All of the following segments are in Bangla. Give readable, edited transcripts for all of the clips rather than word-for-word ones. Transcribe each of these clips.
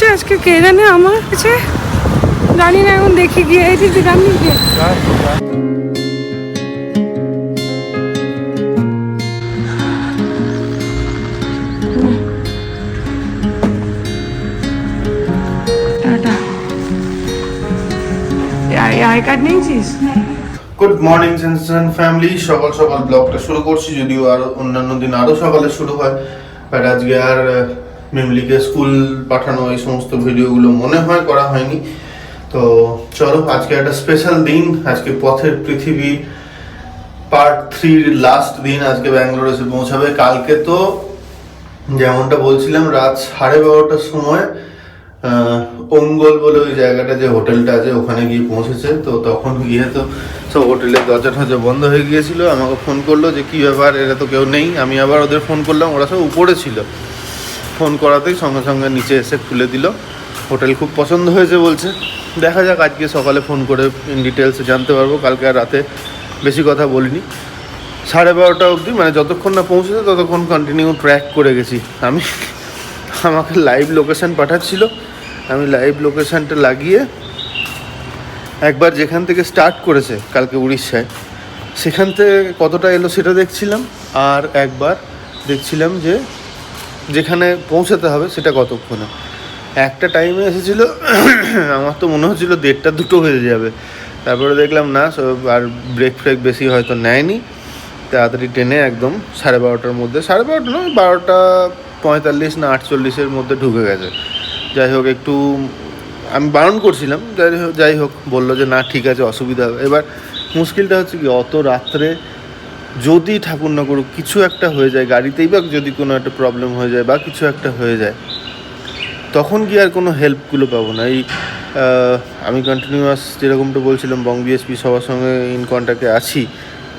করছে আজকে কে জানে, আমার কাছে জানি না, এখন দেখি গিয়ে এই দিদি গান নিয়ে আই কার্ড নিয়েছিস? গুড মর্নিং সেন্সেশন ফ্যামিলি, সকাল সকাল ব্লগটা শুরু করছি, যদিও আর অন্যান্য দিন আরও সকালে শুরু হয়, বাট আজকে আর মিমলিকে স্কুল পাঠানো এই সমস্ত ভিডিওগুলো মনে হয় করা হয়নি। তো চলো, আজকে একটা স্পেশাল দিন, আজকে পথের পৃথিবী পার্ট 3 লাস্ট দিন, আজকে ব্যাঙ্গালোর এসে পৌঁছাবে। কালকে তো যেমনটা বলছিলাম রাত 12:30টার সময় অঙ্গল বলে ওই জায়গাটা, যে হোটেলটা আছে, ওখানে গিয়ে পৌঁছেছে। তো তখন গিয়ে তো সব হোটেলের দরজা টরজা বন্ধ হয়ে গিয়েছিল। আমাকে ফোন করলো যে কী ব্যাপার, এরা তো কেউ নেই। আমি আবার ওদের ফোন করলাম, ওরা সব উপরে ছিল। ফোন করাতেই সঙ্গে সঙ্গে নিচে এসে খুলে দিল। হোটেল খুব পছন্দ হয়েছে বলছে। দেখা যাক, আজকে সকালে ফোন করে ইন ডিটেলসে জানতে পারবো। কালকে আর রাতে বেশি কথা বলিনি, 12:30 অবধি, মানে যতক্ষণ না পৌঁছেছে ততক্ষণ কন্টিনিউ ট্র্যাক করে গেছি আমি। আমাকে লাইভ লোকেশান পাঠাচ্ছিল, আমি লাইভ লোকেশানটা লাগিয়ে একবার যেখান থেকে স্টার্ট করেছে কালকে উড়িষ্যায়, সেখান থেকে কতটা এলো সেটা দেখছিলাম, আর একবার দেখছিলাম যে যেখানে পৌঁছাতে হবে সেটা কতক্ষণে। একটা টাইমে এসেছিলো, আমার তো মনে হচ্ছিলো 1:30-2 হয়ে যাবে। তারপরে দেখলাম না, আর ব্রেক ফ্রেক বেশি হয়তো নেয়নি, তাড়াতাড়ি ট্রেনে একদম 12:30টার মধ্যে, 12:30 নয়, 12:45 না 48-এর মধ্যে ঢুকে গেছে। যাই হোক, একটু আমি বারণ করছিলাম, যাই হোক বললো যে না ঠিক আছে, অসুবিধা হবে। এবার মুশকিলটা হচ্ছে কি, অত রাত্রে যদি ঠাকুর না করুক কিছু একটা হয়ে যায় গাড়িতেই, বা যদি কোনো একটা প্রবলেম হয়ে যায় বা কিছু একটা হয়ে যায়, তখন কি আর কোনো হেল্পগুলো পাবো না। এই আমি কন্টিনিউয়াস যেরকমটা বলছিলাম বং বিএসপি সবার সঙ্গে ইন কন্ট্যাক্টে আছি,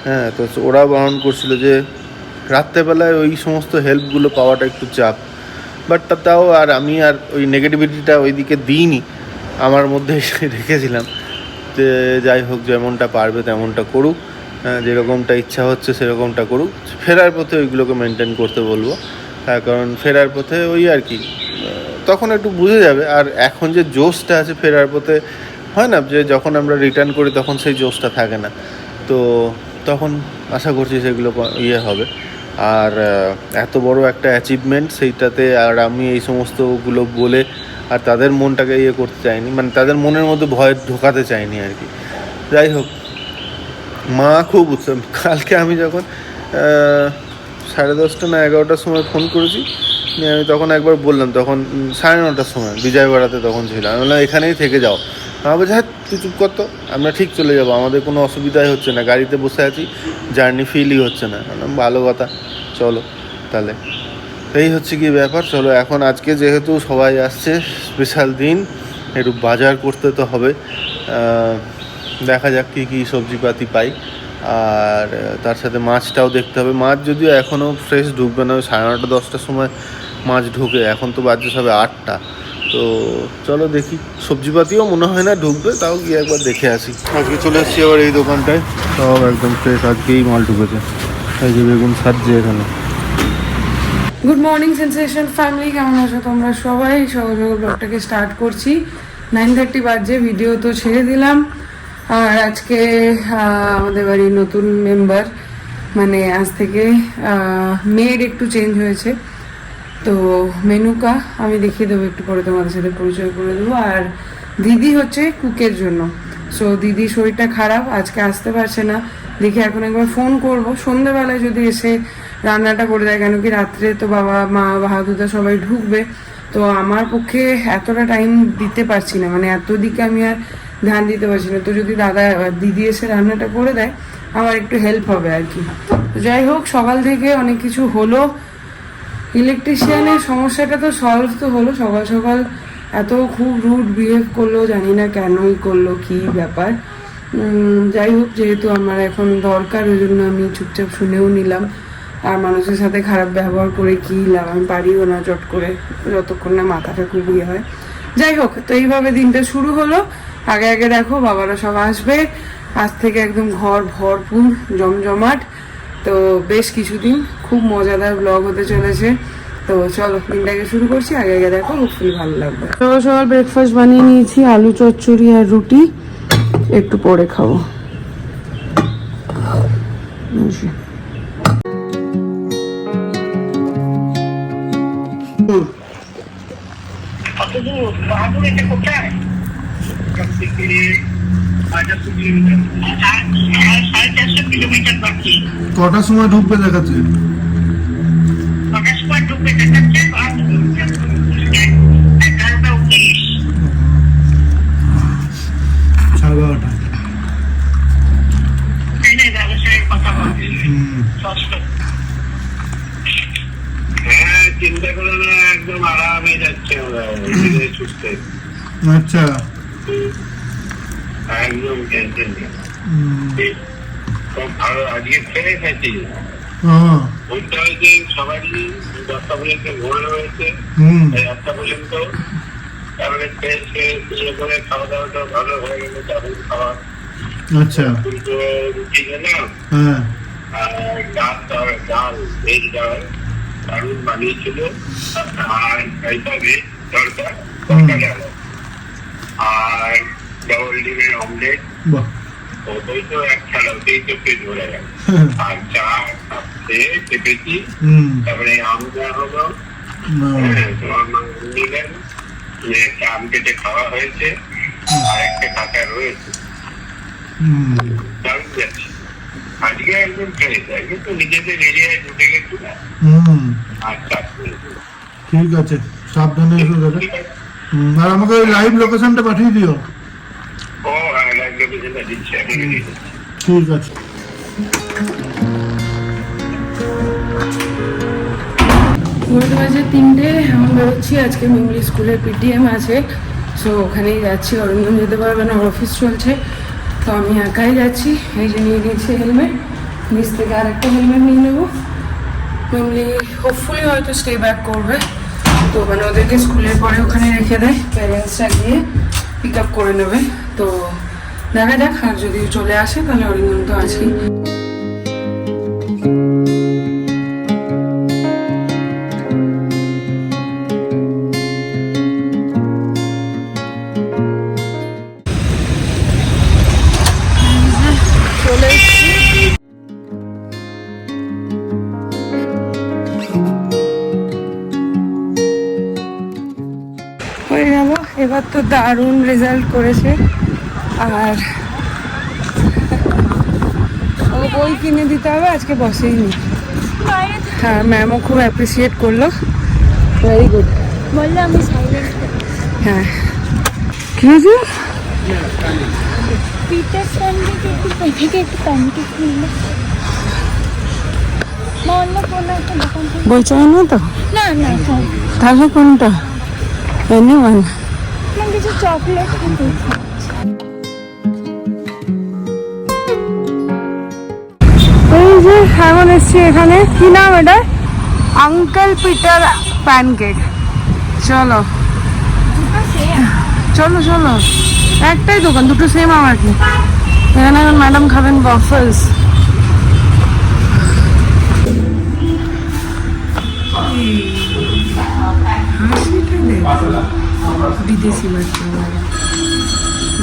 হ্যাঁ, তো ওরা বারণ করছিল যে রাত্রেবেলায় ওই সমস্ত হেল্পগুলো পাওয়াটা একটু চাপ। বাট তাও আর আমি আর ওই নেগেটিভিটিটা ওই দিকে দিইনি, আমার মধ্যে রেখেছিলাম যে যাই হোক, যেমনটা পারবে তেমনটা করুক, যেরকমটা ইচ্ছা হচ্ছে সেরকমটা করুক। ফেরার পথে ওইগুলোকে মেনটেন করতে বলবো, তার কারণ ফেরার পথে ওই আর কি তখন একটু বুঝে যাবে। আর এখন যে জোশটা আছে ফেরার পথে, হয় না যে যখন আমরা রিটার্ন করি তখন সেই জোশটা থাকে না, তো তখন আশা করছি সেগুলো হবে। আর এত বড় একটা অ্যাচিভমেন্ট, সেইটাতে আর আমি এই সমস্তগুলো বলে আর তাদের মনটাকে করতে চাইনি, মানে তাদের মনের মধ্যে ভয় ঢোকাতে চাইনি আর কি। যাই হোক, মা খুব উৎসাহ। কালকে আমি যখন 10:30 না 11টার সময় ফোন করেছি, আমি তখন একবার বললাম, তখন 9:30টার সময় বিজয়বাড়াতে তখন ছিল। আমি বললাম এখানেই থেকে যাও। আমার বলছে হ্যাঁ তুই চুপ কর তো, আমরা ঠিক চলে যাবো, আমাদের কোনো অসুবিধাই হচ্ছে না, গাড়িতে বসে আছি, জার্নি ফিলই হচ্ছে না। বললাম ভালো কথা, চলো তাহলে। এই হচ্ছে কি ব্যাপার। চলো এখন, আজকে যেহেতু সবাই আসছে, স্পেশাল দিন, একটু বাজার করতে তো হবে। দেখা যাক কী কী সবজিপাতি পাই, আর তার সাথে মাছটাও দেখতে হবে। মাছ যদিও এখনও ফ্রেশ ঢুকবে না, 9:30-10টার সময় মাছ ঢুকে, এখন তো বাজে সবে 8টা। তো চলো দেখি, সবজিপাতিও মনে হয় না ঢুকবে, তাও গিয়ে একবার দেখে আসি। আজকে চলে এসেছি আবার এই দোকানটায়, সব একদম ফ্রেশ, আজকেই মাল ঢুকেছে। এই যে বেগুন সাজছে এখানে। গুড মর্নিং সেন্সেশন ফ্যামিলি, কেমন আছো তোমরা সবাই? সকাল সকাল ব্লগটাকে স্টার্ট করছি, 9:30 বাজে। ভিডিও তো ছেড়ে দিলাম। আর আজকে আমাদের বাড়ির নতুন মেম্বার, মানে আজ থেকে মেড একটু চেঞ্জ হয়েছে। তো মেনুকা আমি দেখিয়ে দেবো একটু পরে, তোমাদের সাথে পরিচয় করে দেবো। আর দিদি হচ্ছে কুকের জন্য। সো দিদি শরীরটা খারাপ, আজকে আসতে পারছে না। দেখি এখন একবার ফোন করব, সন্ধ্যেবেলায় যদি এসে রান্নাটা করে দেয়, কেন কি রাত্রে তো বাবা মা বাহাদুরদা সবাই ঢুকবে। তো আমার পক্ষে এতটা টাইম দিতে পারছি না, মানে এত দিকে আমি আর ধ্যান দিতে পারছি না। তো যদি দিদি এসে রান্নাটা করে দেয়, আমার একটু হেল্প হবে আর কি। তো যাই হোক, সকাল থেকে অনেক কিছু হলো। ইলেকট্রিশিয়ানের সমস্যাটা তো সলভ তো হলো, সকাল সকাল এত খুব রুড বিহেভ করলো, জানি না কেনই করলো, কি ব্যাপার। যাই হোক, যেহেতু আমার এখন দরকার, ওই জন্য আমি চুপচাপ শুনেও নিলাম। আর মানুষের সাথে খারাপ ব্যবহার করে কী লাভ, আমি পারিও না চট করে, যতক্ষণ না মাথাটা খুব ইয়ে হয়। যাই হোক, তো এইভাবে দিনটা শুরু হলো। আগে আগে দেখো বাবারা সব আসবে, আজ থেকে একদম ঘর ভরপুর জমজমাট। তো বেশ কিছুদিন খুব মজাদার ব্লগ হতে চলেছে, তো তো চলো দিনটাকে শুরু করছি, আগে আগে দেখো হোপফুলি ভালো লাগবে। সকাল সকাল ব্রেকফাস্ট বানিয়ে নিয়েছি, আলু চচ্চড়ি আর রুটি, একটু পরে খাবো। কটার সময় ঢুকবে দেখাচ্ছে? চিন্তা করে না, একদম আরামে যাচ্ছে ছুটতে। আচ্ছা, একদম টেনশন নেই। খুব ভালো আজকে খেয়ে খাচ্ছি। ওইটা হয়েছে সবারই 10টা পর্যন্ত ভোর হয়েছে, 1টা পর্যন্ত। তারপরে খেয়ে করে খাওয়া দাওয়াটা ভালো হয়ে গেল, চাউল খাওয়া। আচ্ছা, দুটো রুটি খেলাম আর ডাল ভেজ ডাল দারুণ বানিয়েছিল, আর এইটা ভেজ তরকা গেল, আর ডবল ডিমের অমলেট। ওটাই তো এক ছাড়া, ওটাই তো পেট ভরে গেল। আর চা খেয়ে চেপেছি, তারপরে আম দেওয়া হলো, তোমার নিলেন, একটা আম কেটে খাওয়া হয়েছে, আর একটা কাঁচা রয়েছে। দারুণ যাচ্ছে আজকে, একদম ফ্রেশ। আজকে তো নিজেদের এরিয়ায় ঢুকে গেছি না। আচ্ছা, ঠিক আছে, সাবধানে এসো দাদা। আর আমাকে ওই লাইভ লোকেশনটা পাঠিয়ে দিও। ও হ্যাঁ, লাইভ লোকেশনটা দিচ্ছি আমি। ঠিক আছে। ঘড়িতে বাজে 3টে, এখন বেরোচ্ছি। আজকে মিমলি স্কুলের পিটিএম আছে, সো ওখানেই যাচ্ছি। অরিন্দম যেতে পারবে না, অফিস চলছে, তো আমি একাই যাচ্ছি। এই যে নিয়ে নিয়েছি হেলমেট, নিচ থেকে আরেকটা হেলমেট নিয়ে নেবো। মিমলি হোপফুলি হয়তো স্টে ব্যাক করবে, তো মানে ওদেরকে স্কুলের পরে ওখানে রেখে দেয়, প্যারেন্টসরা গিয়ে পিক আপ করে নেবে। তো দেখা যাক, আর যদি চলে আসে তাহলে অরিন্দম তো আছেই। হয়ে গেল, এবার তো দারুণ রেজাল্ট করেছে। আর ও বই কিনে দিতে হবে, আজকে বসেইনি। হ্যাঁ, ম্যামও খুব অ্যাপ্রিসিয়েট করলো, ভেরি গুড বললো। আমি সাইলেন্ট। হ্যাঁ, কি হয়েছে? পিটার থেকে একটু প্যানকেক নিল। না, অন্য কোনো একটা দোকান থেকে। বই চাই না তো? না না, তাহলে কোনটা? Any one. আমার কিছু চকলেট খেতে ইচ্ছা। এই যে এখন এসছি এখানে, কি নাম এটা? Uncle Peter pancake. চলো চলো চলো, একটাই দোকান, দুটো সেম আমার কি। এখানে এখন ম্যাডাম খাবেন ওয়াফলস। বিদেশি বাচ্চা,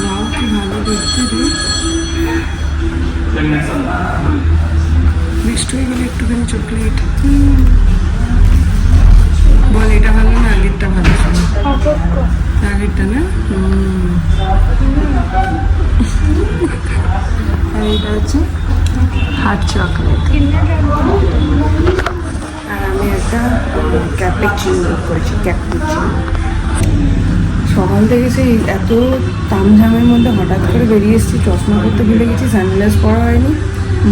বাউ কি ভালো দেখতে রে। মিষ্টি হয়ে গেলে একটুখানি চকলেট। বল, এটা ভালো না আগেরটা ভালো? আগেরটা না? আর এটা হচ্ছে হট চকলেট। আর আমি একটা ক্যাপুচিনো করেছি, ক্যাপুচিনো। সকাল থেকে সেই এত তামঝামের মধ্যে হঠাৎ করে বেরিয়ে এসেছি, চশমা করতে ভুলে গেছি, সানগ্লাস পরা হয়নি,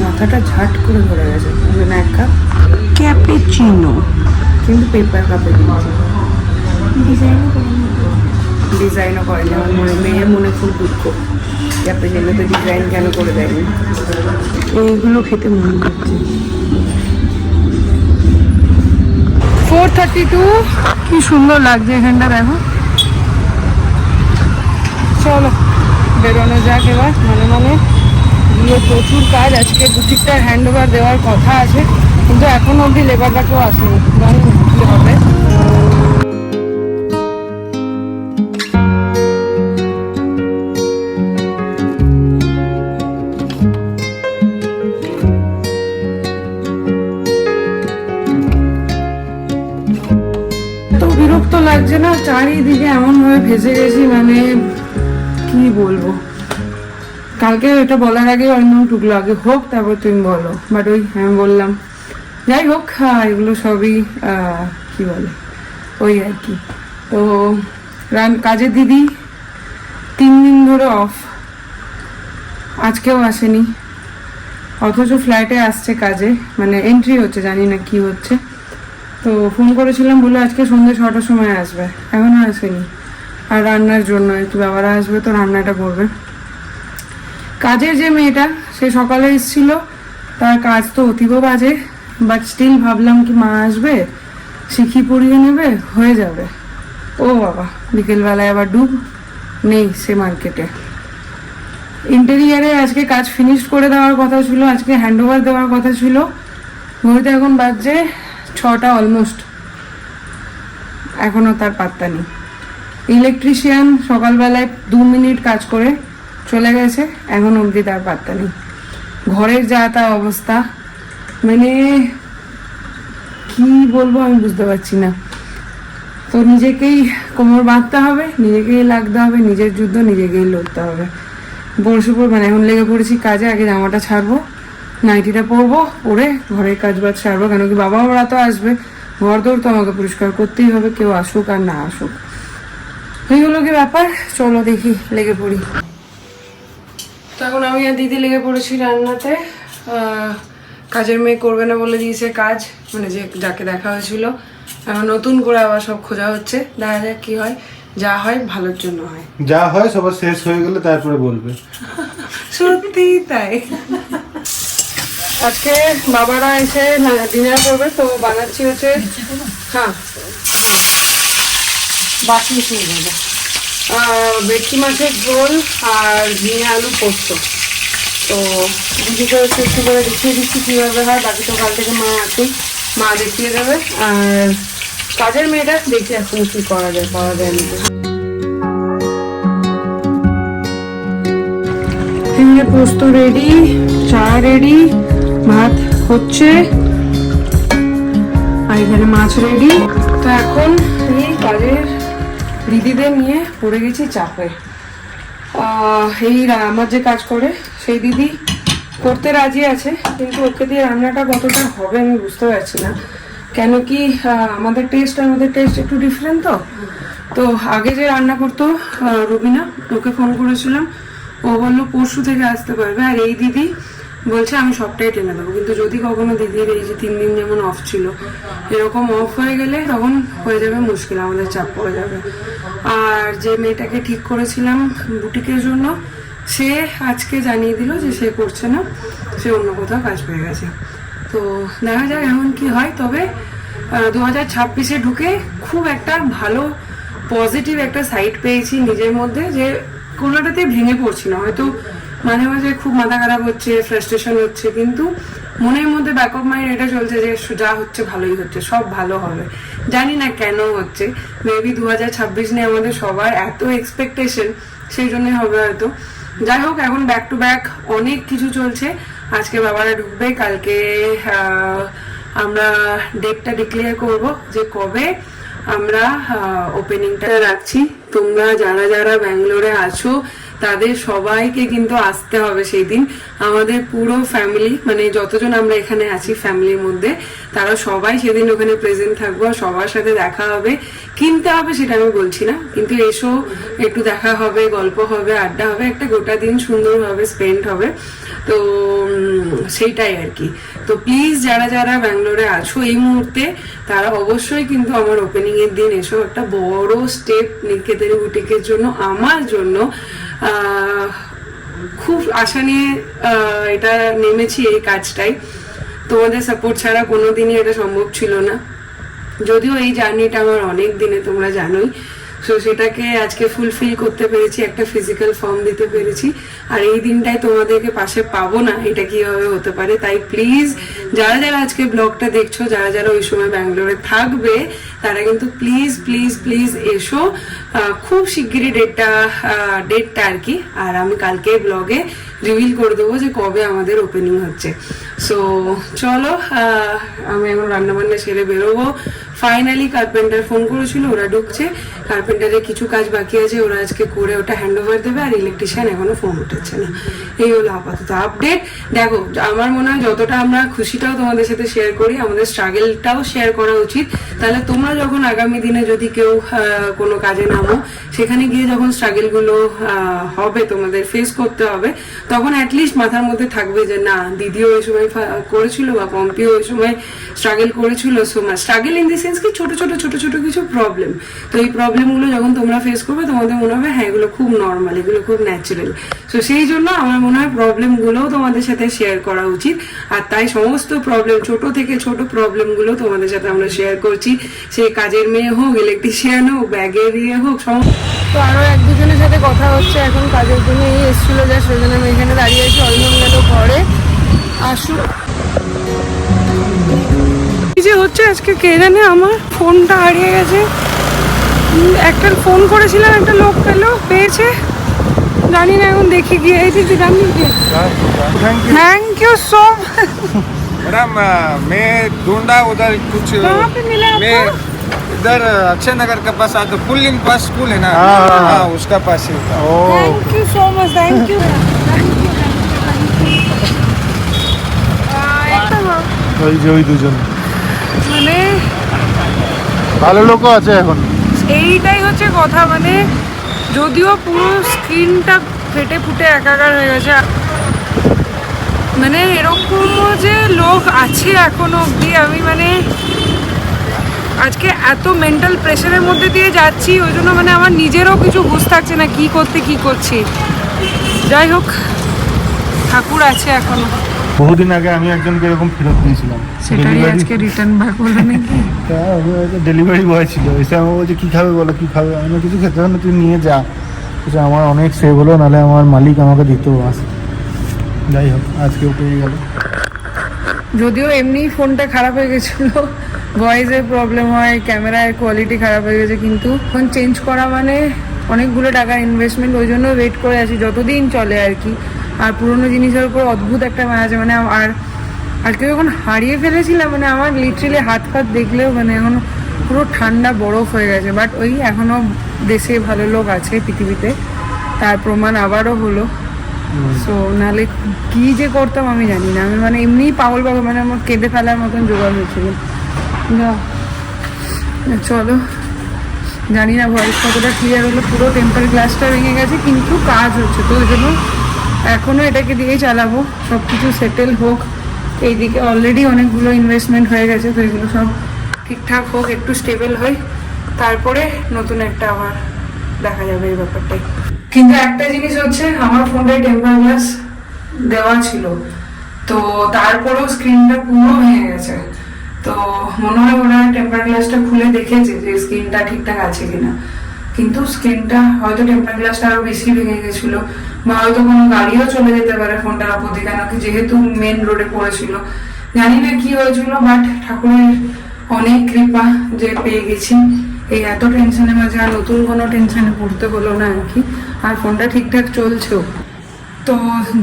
মাথাটা ঝাট করে ধরে গেছে। ওই জন্য এক কাপ ক্যাপুচিনো, কিন্তু পেপার কাপে দিয়েছি। ডিজাইনও করেনি। আমার মেয়ের মনে খুব দুঃখ, ক্যাপুচিনোতে ডিজাইন কেন করে দেয়নি। এইগুলো খেতে মন করছে। 4:32, কি সুন্দর লাগছে এখানটা, দেখো। চলো বেরোনো যাক এবার, মানে গিয়ে প্রচুর কাজ। আজকে বুটিকটার হ্যান্ড ওভার দেওয়ার কথা আছে, কিন্তু এখনো অবধি লেবারটা কেউ আসেনি, জানি না। কি হবে। তো বিরক্ত লাগছে না, চারিদিকে এমন ভাবে ভেসে গেছি, মানে কি বলবো। কালকে এটা বলার আগে অন্য টুকলো, আগে হোক তারপর তুমি বলো, বাট ওই আমি বললাম। যাই হোক, এগুলো সবই কি বলে ওই আর কি। তো কাজের দিদি 3 দিন ধরে অফ, আজকেও আসেনি, অথচ ফ্ল্যাটে আসছে কাজে, মানে এন্ট্রি হচ্ছে, জানি না কি হচ্ছে। তো ফোন করেছিলাম, বলে আজকে সন্ধ্যে 6টার সময় আসবে, এখনো আসেনি। আর রান্নার জন্য একটু বাবারা আসবে তো রান্নাটা করবে। কাজের যে মেয়েটা, সে সকালে এসেছিল, তার কাজ তো অতীব বাজে, বাট স্টিল ভাবলাম কি মা আসবে, শিখিয়ে পড়িয়ে নেবে, হয়ে যাবে। ও বাবা, বিকেলবেলায় আবার ডুব, নেই সে মার্কেটে। ইন্টেরিয়ারে আজকে কাজ ফিনিশ করে দেওয়ার কথা ছিল, আজকে হ্যান্ড ওভার দেওয়ার কথা ছিল। ঘড়িতে এখন বাজছে 6টা অলমোস্ট, এখনো তার পাত্তা নেই। ইলেকট্রিশিয়ান সকালবেলায় 2 মিনিট কাজ করে চলে গেছে, এখন অবধি তার পাত্তা নেই। ঘরের যা তা অবস্থা, মানে কি বলবো আমি বুঝতে পারছি না। তো নিজেকেই কোমর বাঁধতে হবে, নিজেকেই লাগতে হবে, নিজের যুদ্ধ নিজেকেই লড়তে হবে। মানে এখন লেগে পড়েছি কাজে, আগে জামাটা ছাড়বো, নাইটিটা পরবো, পরে ঘরের কাজ বাজ সারবো, কেন কি বাবা ওরা তো আসবে, ঘর দৌড় তো আমাকে পরিষ্কার করতেই হবে, কেউ আসুক আর না আসুক। এইগুলো কি ব্যাপার, চলো দেখি লেগে পড়ি। তো এখন আমি আর দিদি লেগে পড়েছি রান্নাতে। কাজের মেয়ে করবে না বলে দিয়েছে কাজ, মানে যে যাকে দেখা হয়েছিল, এখন নতুন করে আবার সব খোঁজা হচ্ছে, দেখা যাক কি হয়। যা হয় ভালোর জন্য হয়, যা হয় সবার শেষ হয়ে গেলে তারপরে বলবে। সত্যি তাই। আজকে বাবারা এসে ডিনার করবে, তো বানাচ্ছি হচ্ছে হ্যাঁ বাকি নিয়ে যাবো ভেটকি মাছের ঝোল আর ঝিঙে আলু পোস্ত। তো দিদিকে একটু একটু করে দেখিয়ে দিচ্ছি কীভাবে হয়, বাকি তো কাল থেকে মা আছে, মা দেখিয়ে দেবে। আর কাজের মেয়েটা দেখি এখন কি করা যায়, পাওয়া যায় না। ঝিঙে পোস্ত রেডি, চা রেডি, ভাত হচ্ছে, আর এখানে মাছ রেডি। তো এখন এই কাজের দিদিদের নিয়ে পড়ে গেছি চাপে। এই আমার যে কাজ করে সেই দিদি করতে রাজি আছে, কিন্তু ওকে দিয়ে রান্নাটা কতটা হবে আমি বুঝতে পারছি না, কেন কি আমাদের টেস্ট একটু ডিফারেন্ট। তো আগে যে রান্না করতো রুবিনা, ওকে ফোন করেছিলাম, ও বললো পরশু থেকে আসতে পারবে। আর এই দিদি বলছে আমি সবটাই টেনে দেবো, কিন্তু যদি কখনো দিদির এই যে 3 দিন যেমন অফ ছিল, এরকম অফ হয়ে গেলে তখন হয়ে যাবে মুশকিল, আমাদের চাপ পড়ে যাবে। আর যে মেয়েটাকে ঠিক করেছিলাম বুটিকের জন্য, সে আজকে জানিয়ে দিল যে সে করছে না, সে অন্য কোথাও কাজ পেয়ে গেছে। তো দেখা যাক এখন কি হয়। তবে 2026-এ ঢুকে খুব একটা ভালো পজিটিভ একটা সাইড পেয়েছি নিজের মধ্যে, যে কোনোটাতে ভেঙে পড়ছি না। হয়তো মাঝে মাঝে খুব মাথা খারাপ হচ্ছে, ফ্রাস্ট্রেশন হচ্ছে, কিন্তু মনের মধ্যে ব্যাক অফ মাইন্ড এটা চলছে যে যা হচ্ছে ভালোই হচ্ছে, সব ভালো হবে। জানি না কেন হচ্ছে, মেবি 2026 নিয়ে আমাদের সবার এত এক্সপেকটেশন, সেই জন্যই হবে হয়তো। যাই হোক, এখন ব্যাক টু ব্যাক অনেক কিছু চলছে। আজকে বাবারা ঢুকবে, কালকে আমরা ডেটটা ডিক্লেয়ার করব যে কবে আমরা ওপেনিংটা রাখছি। তোমরা যারা যারা ব্যাঙ্গালোরে আছো তাদের সবাইকে কিন্তু আসতে হবে সেই দিন। আমাদের পুরো ফ্যামিলি, মানে যতজন আমরা এখানে আছি ফ্যামিলির মধ্যে, তারা সবাই সেদিন ওখানে প্রেজেন্ট থাকবো, সবার সাথে দেখা হবে। কিনতে হবে সেটা আমি বলছি না, কিন্তু এসো, একটু দেখা হবে, গল্প হবে, আড্ডা হবে, একটা গোটা দিন সুন্দরভাবে স্পেন্ড হবে। তো সেইটাই আর কি। তো প্লিজ যারা যারা ব্যাঙ্গালোরে আছো এই মুহূর্তে, তারা অবশ্যই কিন্তু আমার ওপেনিং এর দিন এসো। একটা বড় স্টেপ নিকেতন বুটিকের জন্য, আমার জন্য খুব আশা নিয়ে এটা নেমেছি এই কাজটাই। তোমাদের সাপোর্ট ছাড়া কোনোদিনই এটা সম্ভব ছিল না, যদিও এই জার্নিটা আমার অনেক দিনে, তোমরা জানোই। তো সেটাকে আজকে ফুলফিল করতে পেরেছি, একটা ফিজিক্যাল ফর্ম দিতে পেরেছি। আর এই দিনটায় তোমাদেরকে পাশে পাবো না, এটা কিভাবে হতে পারে? তাই প্লিজ যারা যারা আজকে ব্লগটা দেখছো, যারা যারা ওই সময় ব্যাঙ্গালোরে থাকবে, তারা কিন্তু প্লিজ প্লিজ প্লিজ এসো। খুব শিগগিরই ডেটটা আর কি। আর আমি কালকে ব্লগে রিভিল করে দেবো যে কবে আমাদের ওপেনিং হচ্ছে। সো চলো, আমি এখন রান্নাবান্না সেরে বেরোবো। ফাইনালি কার্পেন্টার ফোন করেছিল, ওরা ঢুকছে। কার্পেন্টারের কিছু কাজ বাকি আছে, ওরা আজকে করে ওটা হ্যান্ড ওভার দেবে। আর ইলেকট্রিশিয়ান এখনো ফোন উঠেছে না। এই হলো আপাতত আপডেট। দেখো, আমার মনে হয় যতটা আমরা খুশিটাও তোমাদের সাথে শেয়ার করি, আমাদের স্ট্রাগলটাও শেয়ার করা উচিত। তাহলে তোমরা যখন আগামী দিনে যদি কেউ কোনো কাজে নামো, সেখানে গিয়ে যখন স্ট্রাগলগুলো হবে, তোমাদের ফেস করতে হবে, তখন অ্যাটলিস্ট মাথার মধ্যে থাকবে যে না, দিদিও ওই সময় করেছিল বা পম্পিও ওই সময় স্ট্রাগল করেছিল। So struggle in the sense কি ছোট ছোট ছোট ছোট কিছু প্রবলেম। তো এই প্রবলেমগুলো যখন তোমরা ফেস করবে, তোমাদের মনে হবে হ্যাঁ এগুলো খুব নর্মাল, এগুলো খুব ন্যাচারাল। সো সেই জন্য আমার মনে হয় প্রবলেমগুলোও তোমাদের সাথে শেয়ার করা উচিত। আর তাই সমস্ত প্রবলেম, ছোট থেকে ছোট প্রবলেমগুলো তোমাদের সাথে আমরা শেয়ার করছি। সে কাজের মেয়ে হোক, ইলেকট্রিশিয়ান হোক, ব্যাগের ইয়ে হোক, তো আরো এক দুজনের সাথে কথা হচ্ছে এখন কাজের জন্য। এই এসেছিল যা, সেজন্য আমি এখানে দাঁড়িয়ে আছি। অরিন্দম গেল ঘরে, আসুক। কি যে হচ্ছে আজকে কে জানে, আমার ফোনটা হারিয়ে গেছে। একটা ফোন করেছিলাম, একটা লোক পেয়েছে, জানি না এখন দেখি গিয়ে। এই দিদি জানি thank you so much madam मैं ढूंढा उधर कुछ कहाँ पे मिला आपको? मैं इधर अक्षय नगर के पास आता पुलिंग पास स्कूल है ना, हाँ उसका पास ही होता। Thank you so much, thank you. ওই যে ওই দুজন মানে ভালো লোকও আছে এখন। এইটাই হচ্ছে কথা, মানে যদিও পুরো স্ক্রিনটা ফেটে ফুটে একাকার হয়ে গেছে, মানে এরকমও যে লোক আছে এখনো অবধি। আমি মানে আজকে এত মেন্টাল প্রেশারের মধ্যে দিয়ে যাচ্ছি, ওই জন্য মানে আমার নিজেরও কিছু বুঝ থাকছে না কি করছি। যাই হোক, ঠাকুর আছে এখনো। বহুদিন আগে আমি একজনকে এরকম ফেরত দিয়েছিলাম, সেটাই আজকে রিটার্ন ব্যাক হলো নাকি? ডেলিভারি বয় ছিল, এসে আমার বলছে কী খাবে বলো, কী খাবে? আমি কিছু খেতে হবে না, তুই নিয়ে যা। আমার অনেক সেভ হলো, নাহলে আমার মালিক আমাকে দিতেও আসে। যাই হোক, আজকেও পেয়ে গেল। যদিও এমনি ফোনটা খারাপ হয়ে গেছিল, ভয়েসের প্রবলেম হয়, ক্যামেরার কোয়ালিটি খারাপ হয়ে গেছে, কিন্তু ফোন চেঞ্জ করা মানে অনেকগুলো টাকার ইনভেস্টমেন্ট। ওই জন্য ওয়েট করে আছি যতদিন চলে আর কি। আর পুরোনো জিনিসের উপর অদ্ভুত একটা মায়া আছে, মানে আর কেউ যখন হারিয়ে ফেলেছিলাম, মানে আমার লিটারেলি হাত দেখলেও মানে এখন পুরো ঠান্ডা বরফ হয়ে গেছে। বাট ওই এখনো দেশে ভালো লোক আছে পৃথিবীতে, তার প্রমাণ আবারও হলো। সো নাহলে কি যে করতাম আমি জানি না। আমি মানে এমনিই পাগল, মানে আমার কেঁদে ফেলার মতন জোগাড় হয়েছিল। চলো, জানি না ভয়েস কতটা ক্লিয়ার হলো। পুরো টেম্পার গ্লাসটা ভেঙে গেছে, কিন্তু কাজ হচ্ছে, তো ওই জন্য এখনও এটাকে দিয়েই চালাবো। সব কিছু সেটেল হোক, এইদিকে অলরেডি অনেকগুলো ইনভেস্টমেন্ট হয়ে গেছে, তো এগুলো সব ঠিকঠাক হোক, একটু স্টেবল হয়, তারপরে নতুন একটা আবার দেখা যাবে এই ব্যাপারটাই। কিন্তু একটা জিনিস হচ্ছে, আমার ফোনটায় টেম্পার গ্লাস দেওয়া ছিল, তো তারপরেও স্ক্রিনটা পুরো ভেঙে গেছে। তো মনে হয় ওরা টেম্পার গ্লাসটা খুলে দেখেছে যে স্ক্রিনটা ঠিকঠাক আছে কিনা, কিন্তু স্ক্রিনটা হয়তো টেম্পার গ্লাসটা আরো বেশি ভেঙে গেছিল, বা হয়তো কোনো গাড়িও চলে যেতে পারে ফোনটার উপর দিয়ে, কেন কি যেহেতু মেন রোডে পড়েছিল। জানি না কি হয়েছিল, বাট ঠাকুরের অনেক কৃপা যে পেয়ে গেছি। এই এত টেনশনের মাঝে আর নতুন কোনো টেনশনে পড়তে হলো না আর কি। আর ফোনটা ঠিকঠাক চলছেও। তো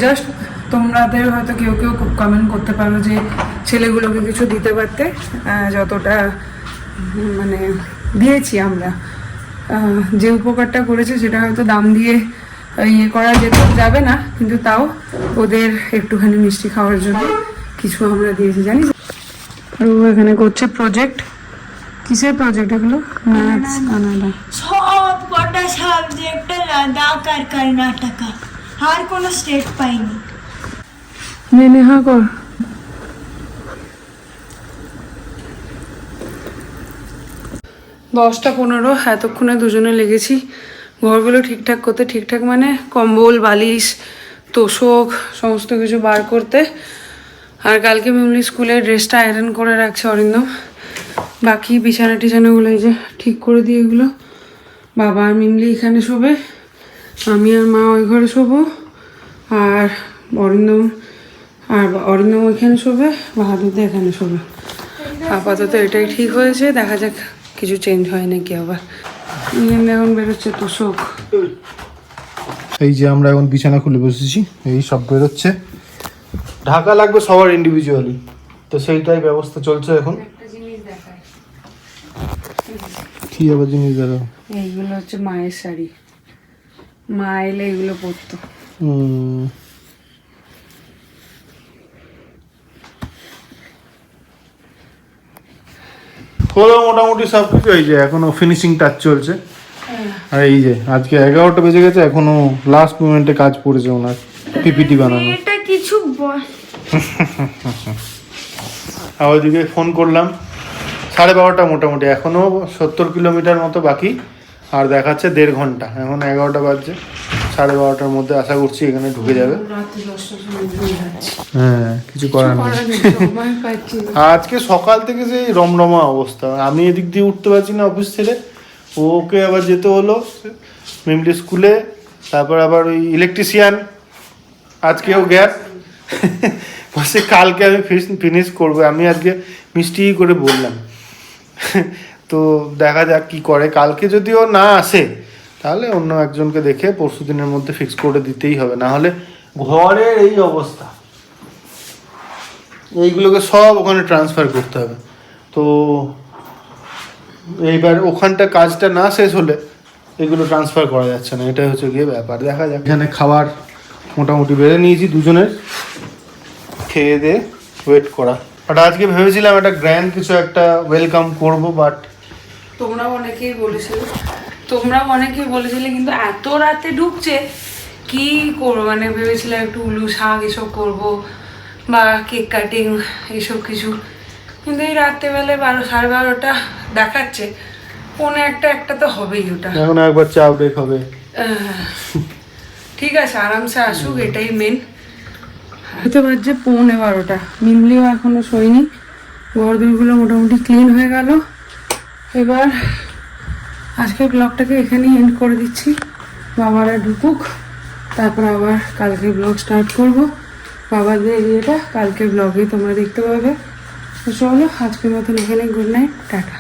জাস্ট তোমাদের হয়তো কেউ কমেন্ট করতে পারো যে ছেলেগুলোকে কিছু দিতে পারতে, যতটা মানে দিয়েছি আমরা, যে উপকারটা করেছে সেটা হয়তো দাম দিয়ে ইয়ে করা যাবে না, কিন্তু তাও ওদের একটুখানি মিষ্টি খাওয়ার জন্য কিছু আমরা দিয়েছি, জানিস। আর ও এখানে করছে প্রজেক্ট। কিসের প্রজেক্ট এগুলো? ম্যাথস, কানাডা, সব কটা সাবজেক্টে লাদাখ আর কর্ণাটক, আর কোনো স্টেট পাইনি। নেহা কর। দশটা 15 এতক্ষণে দুজনে লেগেছি ঘরগুলো ঠিকঠাক করতে। ঠিকঠাক মানে কম্বল, বালিশ, তোষক সমস্ত কিছু বার করতে। আর কালকে মিমলি স্কুলের ড্রেসটা আয়রন করে রাখছে অরিন্দম। বাকি বিছানা টিছানাগুলো এই যে ঠিক করে দিয়ে এগুলো বাবা আর মিমলি এখানে শোবে, আমি আর মা ওই ঘরে শোবো, আর অরিন্দম ওইখানে শোবে, বাহাদুরদা এখানে শোবে। আপাতত এটাই ঠিক হয়েছে, দেখা যাক কিছু চেঞ্জ হয় নাকি আবার। এখন বেরোচ্ছে তোষক। এই যে আমরা এখন বিছানা খুলে বসেছি, এই সব বেরোচ্ছে। ঢাকা লাগবে সবার ইন্ডিভিজুয়ালি, তো সেইটাই ব্যবস্থা চলছে এখন। একটা জিনিস দেখায়, কি আবার জিনিস দেখো? এইগুলো হচ্ছে মায়ের শাড়ি, মা এলে এগুলো পরতো। হলো মোটামুটি সব কিছু। এই যে এখনো ফিনিশিং টাচ চলছে। আর এই যে আজকে 11টা বেজে গেছে, এখনো লাস্ট মোমেন্টে কাজ পড়েছে ওনার পিপিটি বানানো। এটা কিছু আর ওইদিকে ফোন করলাম, 12:30 মোটামুটি, এখনো 70 কিলোমিটার মতো বাকি, আর দেখাচ্ছে 1.5 ঘন্টা। এখন 11টা বাজছে, 12:30টার মধ্যে আশা করছি এখানে ঢুকে যাবে। রাতে 10টার সময় ঘুমিয়ে যাচ্ছি। হ্যাঁ, কিছু করার নেই। সময় পাচ্ছি না। আজকে সকাল থেকে যে রমরমা অবস্থা, আমি এদিক দিয়ে উঠতে পারছি না অফিস থেকে, ওকে আবার যেতে হলো মিমলি স্কুলে, তারপর আবার ওই ইলেকট্রিশিয়ান আজকেও গ্যাস বসে, কালকে আমি ফিনিশ করবো। আমি আজকে মিষ্টি করে বললাম, তো দেখা যাক কি করে। কালকে যদিও না আসে তাহলে অন্য একজনকে দেখে পরশু দিনের মধ্যে ফিক্স করে দিতেই হবে, না হলে ঘরের এই অবস্থা, এইগুলোকে সব ওখানে ট্রান্সফার করতে হবে। তো এইবার ওখানটা কাজটা না শেষ হলে এগুলো ট্রান্সফার করা যাচ্ছে না, এটাই হচ্ছে গিয়ে ব্যাপার। দেখা যাক। এখানে খাবার মোটামুটি বেড়ে নিয়েছি দুজনের, খেয়ে দিয়ে ওয়েট করা। বাট আজকে ভেবেছিলাম একটা গ্র্যান্ড কিছু একটা ওয়েলকাম করব, বাট তোমরাও অনেকেই বলেছিলে কিন্তু এত রাতে ঢুকছে কি করবো, মানে ভেবেছিলাম একটু উলু শাক এসব করবো বা কেক কাটিং এসব কিছু, কিন্তু এই রাত্রেবেলায় 12-12:30 দেখাচ্ছে, 1:45 তো হবেই ওটা। এখন একবার চা ব্রেক হবে। ঠিক আছে, আরামসে আসুক, এটাই মেন। হতে বাজছে 11:45, মিমলিও এখনো শোয়নি, ঘর দুইগুলো মোটামুটি ক্লিন হয়ে গেল। এবার আজকের ব্লগটাকে এখানেই এন্ড করে দিচ্ছি, বাবারা ঢুকুক, তারপর আবার কালকে ব্লগ স্টার্ট করব। বাবাদের এরিয়াটা কালকে ব্লগে তোমরা দেখতে পাবে। তো চলো, আজকের মতন এখানে গুড নাইট, টাটা।